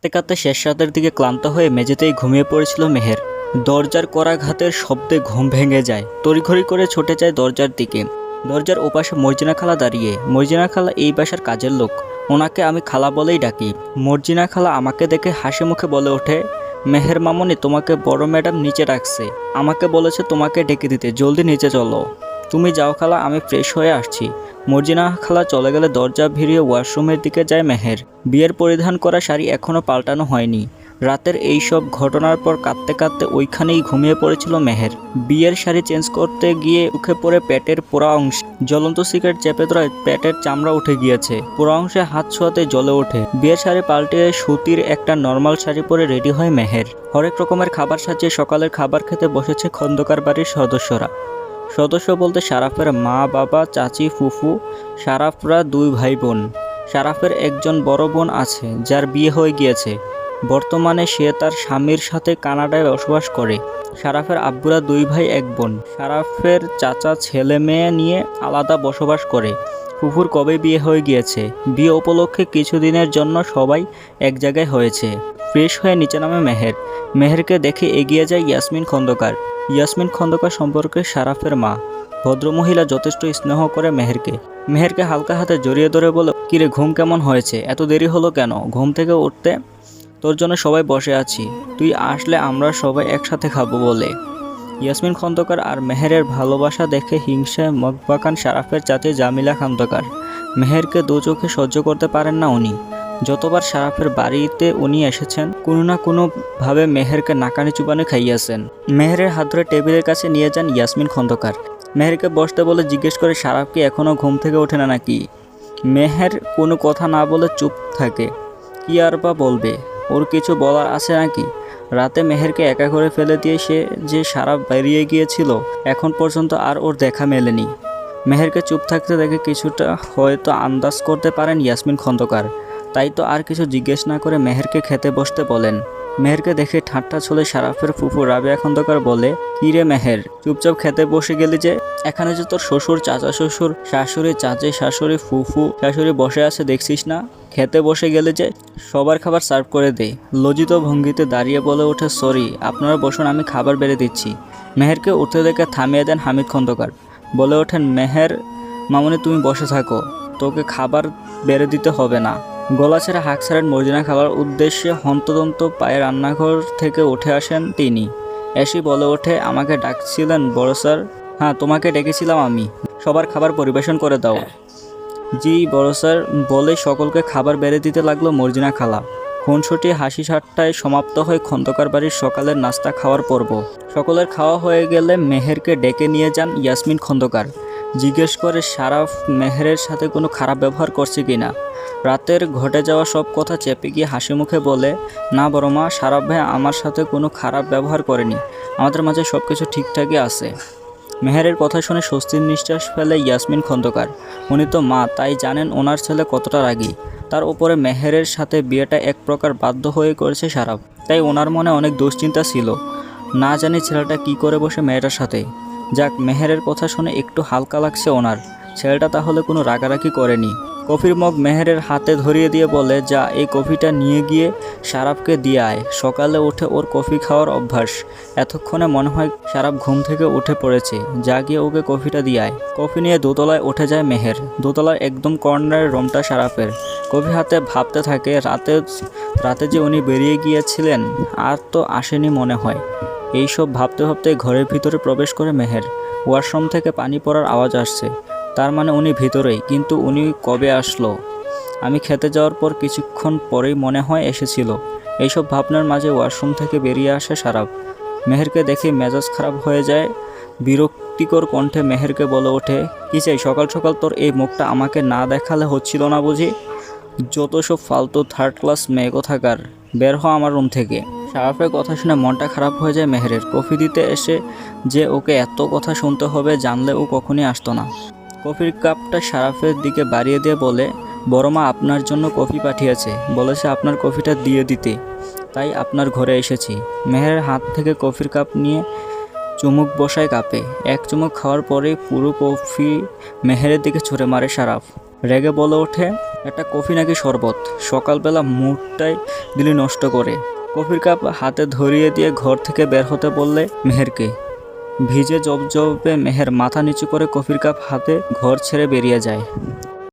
কাঁদতে কাঁদতে শেষ রাতের দিকে ক্লান্ত হয়ে মেঝেতেই ঘুমিয়ে পড়েছিল মেহের। দরজার করাঘাতের শব্দে ঘুম ভেঙে যায়। তড়িঘড়ি করে ছুটে যায় দরজার দিকে। দরজার ওপাশে মর্জিনা খালা দাঁড়িয়ে। মর্জিনা খালা এই বাসার কাজের লোক, ওনাকে আমি খালা বলেই ডাকি। মর্জিনা খালা আমাকে দেখে হাসি মুখে বলে ওঠে, মেহের মামনি, তোমাকে বড় ম্যাডাম নিচে ডাকছে, আমাকে বলেছে তোমাকে ডেকে দিতে, জলদি নিচে চলো। তুমি যাও খালা, আমি ফ্রেশ হয়ে আসছি। মর্জিনা খালা চলে গেলে দরজা ভিড়িয়ে ওয়াশরুমের দিকে যায় মেহের। বিয়ের পরিধান করা শাড়ি এখনও পাল্টানো হয়নি। রাতের এই সব ঘটনার পর কাঁদতে কাঁদতে ওইখানেই ঘুমিয়ে পড়েছিল মেহের। বিয়ের শাড়ি চেঞ্জ করতে গিয়ে উঠে পড়ে পেটের পোড়া অংশ, জ্বলন্ত সিগারেট চেপে ধরায় পেটের চামড়া উঠে গিয়েছে। পোড়া অংশে হাত ছোঁয়াতে জ্বলে ওঠে। বিয়ের শাড়ি পাল্টে সুতির একটা নর্মাল শাড়ি পরে রেডি হয় মেহের। হরেক রকমের খাবার সাজিয়ে সকালের খাবার খেতে বসেছে খন্দকার বাড়ির সদস্যরা। সদস্য বলতে শারাফের মা, বাবা, চাচি, ফুফু। শারাফরা দুই ভাই বোন। শারাফের একজন বড় বোন আছে যার বিয়ে হয়ে গিয়েছে। বর্তমানে সে তার স্বামীর সাথে কানাডায় বসবাস করে। শারাফের আব্বুরা দুই ভাই এক বোন। শারাফের চাচা ছেলে মেয়ে নিয়ে আলাদা বসবাস করে। ফুফুর কবে বিয়ে হয়ে গিয়েছে। বিয়ে উপলক্ষে কিছুদিনের জন্য সবাই এক জায়গায় হয়েছে। ফ্রেশ হয়ে নিচে নামে মেহের। মেহেরকে দেখে এগিয়ে যায় ইয়াসমিন খন্দকার। ইয়াসমিন খন্দকার সম্পর্কে শারাফের মা। ভদ্রমহিলা যথেষ্ট স্নেহ করে মেহেরকে। মেহেরকে হালকা হাতে জড়িয়ে ধরে বলে, কিরে ঘুম কেমন হয়েছে, এত দেরি হলো কেন? ঘুম থেকে উঠতে তোর জন্য সবাই বসে আছি, তুই আসলে আমরা সবাই একসাথে খাবো বলে। ইয়াসমিন খন্দকার আর মেহেরের ভালোবাসা দেখে হিংসায় মগবাকান শারাফের চাচি জামিলা খন্দকার। মেহেরকে দু চোখে সহ্য করতে পারেন না উনি। যতবার শারাফের বাড়িতে উনি এসেছেন, কোনো না কোনোভাবে মেহেরকে নাকানি চুবানি খাইয়েছেন। মেহেরের হাত ধরে টেবিলের কাছে নিয়ে যান ইয়াসমিন খন্দকার। মেহেরকে বসতে বলে জিজ্ঞেস করে, শারাফ কি এখনও ঘুম থেকে ওঠে না নাকি? মেহের কোনো কথা না বলে চুপ থাকে। কি আর বা বলবে, ওর কিছু বলার আছে নাকি? রাতে মেহেরকে একা করে ফেলে দিয়ে সে যে শারাফ বেরিয়ে গিয়েছিল, এখন পর্যন্ত আর ওর দেখা মেলেনি। মেহেরকে চুপ থাকতে দেখে কিছুটা হয়তো আন্দাজ করতে পারেন ইয়াসমিন খন্দকার। তাই তো আর কিছু জিজ্ঞেস না করে মেহেরকে খেতে বসতে বলেন। মেহেরকে দেখে ঠাট্টা ছলে শারাফের ফুফু রাবেয়া খন্দকার বলে, কি রে মেহের, চুপচাপ খেতে বসে গেলি যে? এখানে যে তোর শ্বশুর, চাচা শ্বশুর, শাশুড়ি, চাচি শাশুড়ি, ফুফু শাশুড়ি বসে আছে দেখছিস না? খেতে বসে গেলে যে, সবার খাবার সার্ভ করে দে। লজ্জিত ভঙ্গিতে দাঁড়িয়ে বলে ওঠে, সরি, আপনারা বসুন, আমি খাবার বেড়ে দিচ্ছি। মেহেরকে উঠতে দেখে থামিয়ে দেন হামিদ খন্দকার। বলে ওঠেন, মেহের মামনি, তুমি বসে থাকো, তোকে খাবার বেড়ে দিতে হবে না। গলা ছেড়ে হাঁক ছাড়েন মর্জিনা খাবার উদ্দেশ্যে হন্তদন্ত পায়ে রান্নাঘর থেকে উঠে আসেন তিনি। এসি বলে ওঠে, আমাকে ডাকছিলেন বড় স্যার? হ্যাঁ, তোমাকে ডেকেছিলাম আমি। সবার খাবার পরিবেশন করে দাও। জি বড় স্যার বলে সকলকে খাবার বেড়ে দিতে লাগলো মর্জিনা খালা। খুনসুটি হাসি ঠাট্টায় সমাপ্ত হয় খন্দকার বাড়ির সকালের নাস্তা খাওয়ার পর্ব। সকলের খাওয়া হয়ে গেলে মেহেরকে ডেকে নিয়ে যান ইয়াসমিন খন্দকার। জিজ্ঞেস করে শারাফ মেহেরের সাথে কোনো খারাপ ব্যবহার করছে কিনা। রাতের ঘটে যাওয়া সব কথা চেপে গিয়ে হাসি মুখে বলে, না বড় মা, শারাফ ভাই আমার সাথে কোনো খারাপ ব্যবহার করেনি, আমাদের মাঝে সব কিছু ঠিকঠাকই আছে। মেহেরের কথা শুনে স্বস্তির নিঃশ্বাস ফেলে ইয়াসমিন খন্দকার। উনি তো মা, তাই জানেন ওনার ছেলে কতটা রাগী। তার উপরে মেহেরের সাথে বিয়েটা এক প্রকার বাধ্য হয়ে করেছে শারাফ, তাই ওনার মনে অনেক দুশ্চিন্তা ছিল। না জানি ছেলেটা কি করে বসে মেয়েটার সাথে। যাক, মেহেরের কথা শুনে একটু হালকা লাগছে ওনার। ছেলেটা তাহলে কোনো রাগারাগি করেনি। কফির মগ মেহেরের হাতে ধরিয়ে দিয়ে বলে, যা এই কফিটা নিয়ে গিয়ে শারাফকে দিয়ে আয়, সকালে উঠে ওর কফি খাওয়ার অভ্যাস। এতক্ষণে মনে হয় শারাফ ঘুম থেকে উঠে পড়েছে, যা গিয়ে ওকে কফিটা দিয়ে আয়। কফি নিয়ে দোতলায় উঠে যায় মেহের। দোতলার একদম কর্নারের রুমটা শারাফের। কফি হাতে ভাবতে থাকে, রাতে যে উনি বেরিয়ে গিয়েছিলেন আর তো আসেনি মনে হয়। এইসব ভাবতে ভাবতে ঘরের ভিতরে প্রবেশ করে মেহের। ওয়াশরুম থেকে পানি পড়ার আওয়াজ আসছে, তার মানে উনি ভিতরেই, কিন্তু উনি কবে আসলো? আমি খেতে যাওয়ার পর কিছুক্ষণ পরেই মনে হয় এসেছিল। এইসব ভাবনার মাঝে ওয়াশরুম থেকে বেরিয়ে আসে শারাফ। মেহেরকে দেখে মেজাজ খারাপ হয়ে যায়। বিরক্তিকর কণ্ঠে মেহেরকে বলে ওঠে, কি চাই? সকাল সকাল তোর এই মুখটা আমাকে না দেখালে হচ্ছিল না বুঝি? যত সব ফালতু থার্ড ক্লাস মেয়ে কোথাকার, বের হ আমার রুম থেকে। শারাফের কথা শুনে মনটা খারাপ হয়ে যায় মেহেরের। কফি দিতে এসে যে ওকে এত কথা শুনতে হবে জানলে ও কখনই আসতো না। কফির কাপটা শারাফের দিকে বাড়িয়ে দিয়ে বলে, বড় মা আপনার জন্য কফি পাঠিয়েছে, বলেছে আপনার কফিটা দিয়ে দিতে, তাই আপনার ঘরে এসেছি। মেহেরের হাত থেকে কফির কাপ নিয়ে চুমুক বসায় কাপে। এক চুমুক খাওয়ার পরেই পুরো কফি মেহেরের দিকে ছুঁড়ে মারে শারাফ। রেগে বলে ওঠে, একটা কফি নাকি শরবত, সকালবেলা মুডটাই দিলি নষ্ট করে। কফির কাপ হাতে ধরিয়ে দিয়ে ঘর থেকে বের হতে বললে মেহেরকে। ভিজে জবজবে মেহের মাথা নিচু করে কফির কাপ হাতে ঘর ছেড়ে বেরিয়ে যায়।